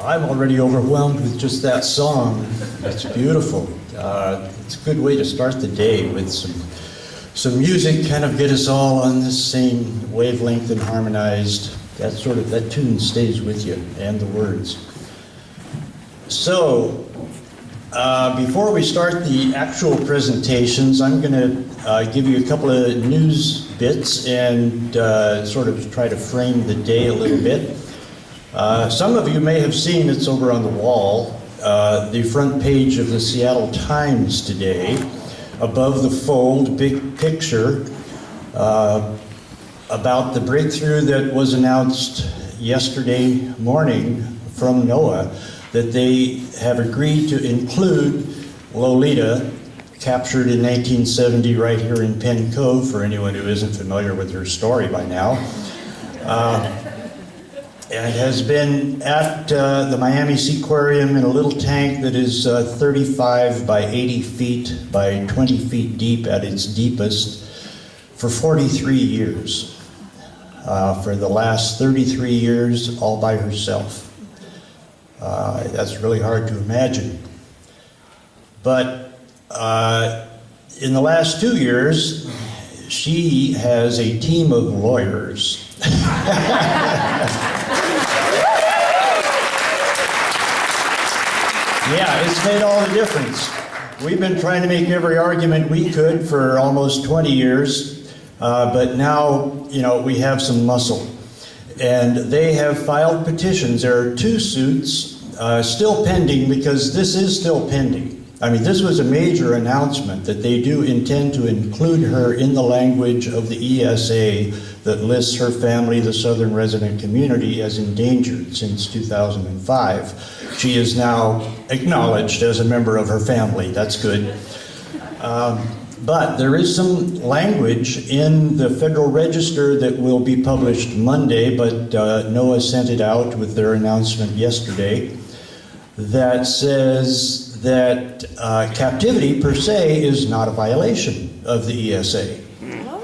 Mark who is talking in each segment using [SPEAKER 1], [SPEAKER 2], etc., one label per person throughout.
[SPEAKER 1] I'm already overwhelmed with just that song. That's beautiful. It's a good way to start the day with some music, kind of get us all on the same wavelength and harmonized. That tune stays with you, and the words. So, before we start the actual presentations, I'm going to give you a couple of news bits and sort of try to frame the day a little bit. Some of you may have seen, it's over on the wall, the front page of the Seattle Times today. Above the fold, big picture about the breakthrough that was announced yesterday morning from NOAA, that they have agreed to include Lolita, captured in 1970 right here in Penn Cove, for anyone who isn't familiar with her story by now. And has been at the Miami Seaquarium in a little tank that is 35 by 80 feet by 20 feet deep at its deepest for 43 years. For the last 33 years, all by herself. That's really hard to imagine. But in the last 2 years, she has a team of lawyers. Yeah, it's made all the difference. We've been trying to make every argument we could for almost 20 years, but now, we have some muscle. And they have filed petitions. There are 2 suits still pending, because this is still pending. I mean, this was a major announcement that they do intend to include her in the language of the ESA that lists her family, the Southern Resident Community, as endangered since 2005. She is now acknowledged as a member of her family. That's good. But there is some language in the Federal Register that will be published Monday, but NOAA sent it out with their announcement yesterday, that says that captivity per se is not a violation of the ESA.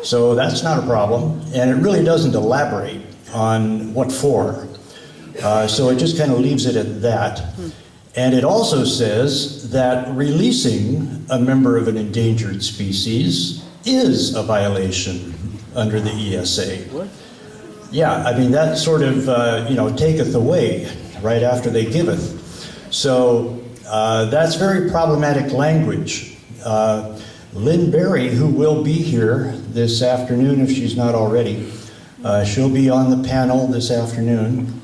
[SPEAKER 1] So that's not a problem, and it really doesn't elaborate on what for. So it just kind of leaves it at that. And it also says that releasing a member of an endangered species is a violation under the ESA. What? Yeah, I mean, that sort of, taketh away right after they giveth. So that's very problematic language. Lynn Berry, who will be here this afternoon if she's not already, she'll be on the panel this afternoon,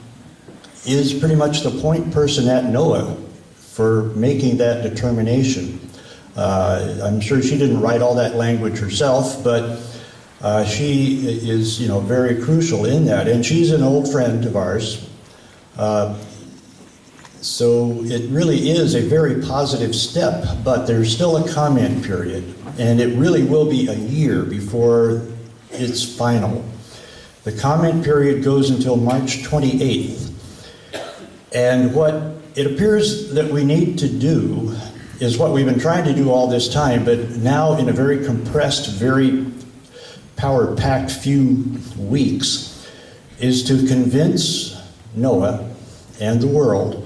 [SPEAKER 1] is pretty much the point person at NOAA for making that determination. I'm sure she didn't write all that language herself, but she is, very crucial in that, and she's an old friend of ours. So it really is a very positive step, but there's still a comment period, and it really will be a year before it's final. The comment period goes until March 28th. And what it appears that we need to do is what we've been trying to do all this time, but now in a very compressed, very power-packed few weeks, is to convince NOAA and the world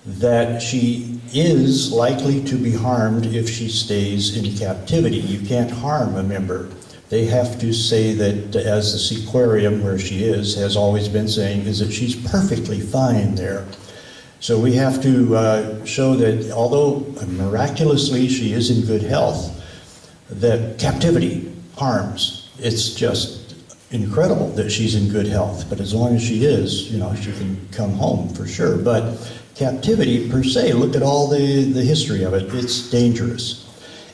[SPEAKER 1] that she is likely to be harmed if she stays in captivity. You can't harm a member. They have to say that, as the Seaquarium, where she is, has always been saying, is that she's perfectly fine there. So we have to show that although miraculously she is in good health, that captivity harms. It's just incredible that she's in good health, but as long as she is, she can come home for sure. But captivity per se, look at all the history of it, it's dangerous.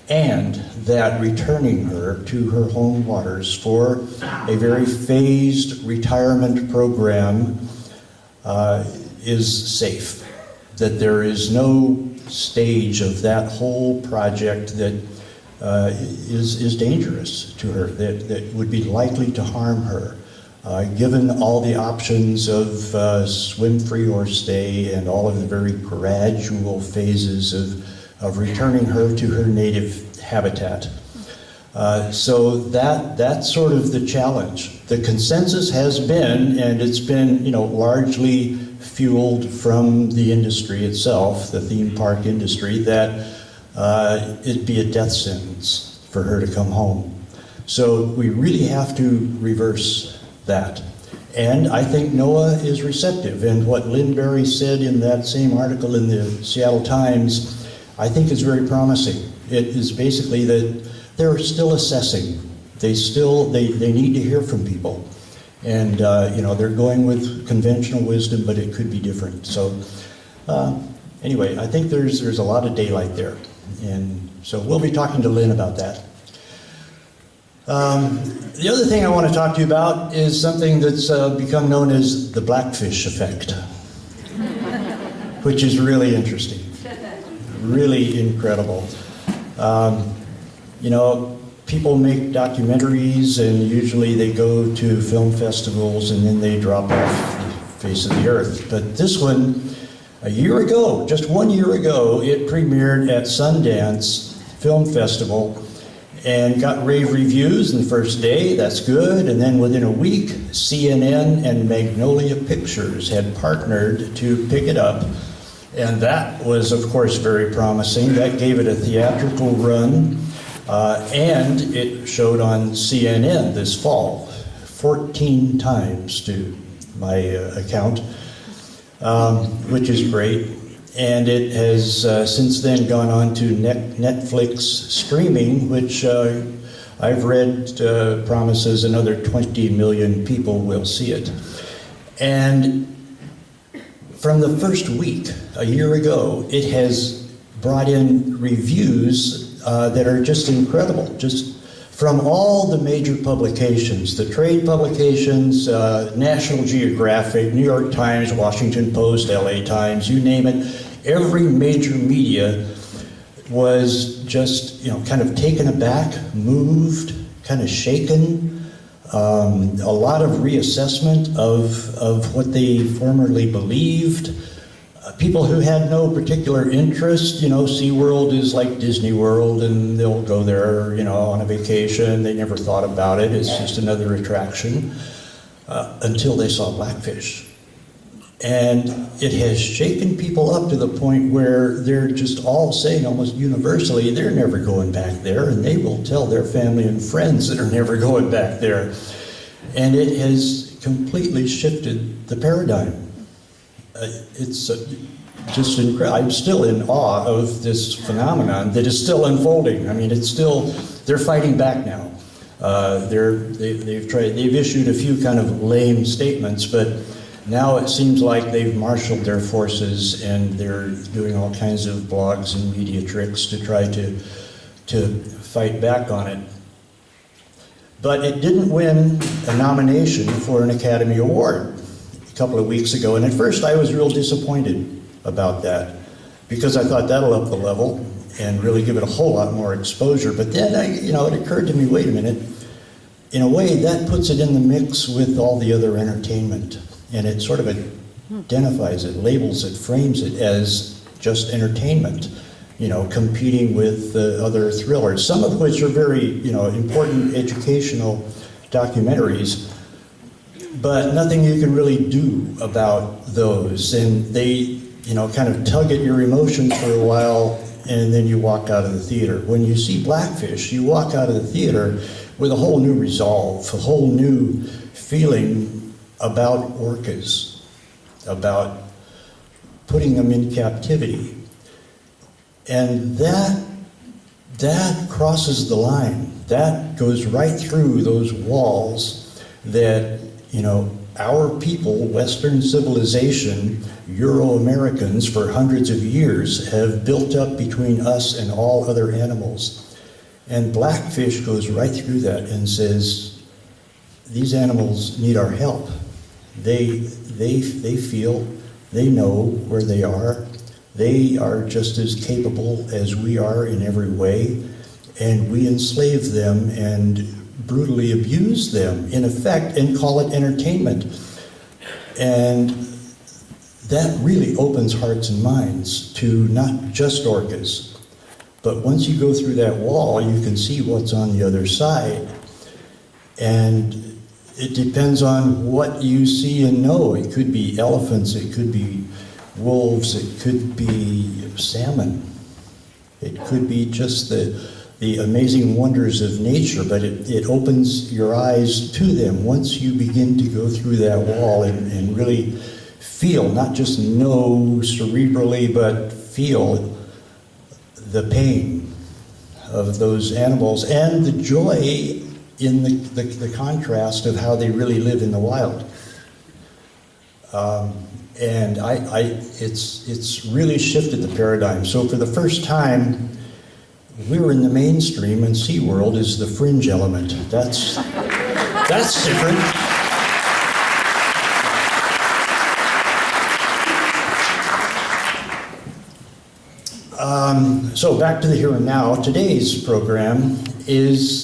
[SPEAKER 1] And that returning her to her home waters for a very phased retirement program is safe. That there is no stage of that whole project that is dangerous to her, that would be likely to harm her. Given all the options of swim free or stay and all of the very gradual phases of returning her to her native habitat. So that's sort of the challenge. The consensus has been, and it's been largely fueled from the industry itself, the theme park industry, that it'd be a death sentence for her to come home. So we really have to reverse that. And I think NOAA is receptive. And what Lynn Berry said in that same article in the Seattle Times, I think is very promising. It is basically that they're still assessing. They need to hear from people. And, they're going with conventional wisdom, but it could be different. So anyway, I think there's a lot of daylight there. And so we'll be talking to Lynn about that. The other thing I want to talk to you about is something that's become known as the blackfish effect, which is really interesting, really incredible. People make documentaries, and usually they go to film festivals and then they drop off the face of the earth. But this one, a year ago, just 1 year ago, it premiered at Sundance Film Festival and got rave reviews in the first day. That's good. And then within a week, CNN and Magnolia Pictures had partnered to pick it up. And that was, of course, very promising. That gave it a theatrical run. And it showed on CNN this fall, 14 times to my account, which is great. And it has since then gone on to Netflix streaming, which I've read promises another 20 million people will see it. And from the first week, a year ago, it has brought in reviews that are just incredible, just from all the major publications, the trade publications, National Geographic, New York Times, Washington Post, LA Times, you name it. Every major media was just, kind of taken aback, moved, kind of shaken. A lot of reassessment of what they formerly believed. People who had no particular interest, SeaWorld is like Disney World, and they'll go there, on a vacation. They never thought about it. It's just another attraction until they saw blackfish. And it has shaken people up to the point where they're just all saying almost universally they're never going back there, and they will tell their family and friends that are never going back there. And it has completely shifted the paradigm. It's just incredible. I'm still in awe of this phenomenon that is still unfolding. I mean, they're fighting back now. They've issued a few kind of lame statements, but now it seems like they've marshaled their forces and they're doing all kinds of blogs and media tricks to try to fight back on it. But it didn't win a nomination for an Academy Award a couple of weeks ago, and at first I was real disappointed about that because I thought that'll up the level and really give it a whole lot more exposure. But then it occurred to me, wait a minute, in a way that puts it in the mix with all the other entertainment, and it sort of identifies it, labels it, frames it as just entertainment, competing with other thrillers, some of which are very, important educational documentaries, but nothing you can really do about those. And they, kind of tug at your emotions for a while, and then you walk out of the theater. When you see Blackfish, you walk out of the theater with a whole new resolve, a whole new feeling about orcas, about putting them in captivity. And that crosses the line. That goes right through those walls that, our people, Western civilization, Euro-Americans, for hundreds of years have built up between us and all other animals. And Blackfish goes right through that and says, these animals need our help. They feel, they know where they are. They are just as capable as we are in every way, and we enslave them and brutally abuse them, in effect, and call it entertainment. And that really opens hearts and minds to not just orcas, but once you go through that wall, you can see what's on the other side. And It depends on what you see and know. It could be elephants, it could be wolves, it could be salmon. It could be just the amazing wonders of nature, but it opens your eyes to them once you begin to go through that wall and really feel, not just know cerebrally, but feel the pain of those animals and the joy in the contrast of how they really live in the wild. And it's really shifted the paradigm. So for the first time, we're in the mainstream and SeaWorld is the fringe element. That's different. So back to the here and now. Today's program is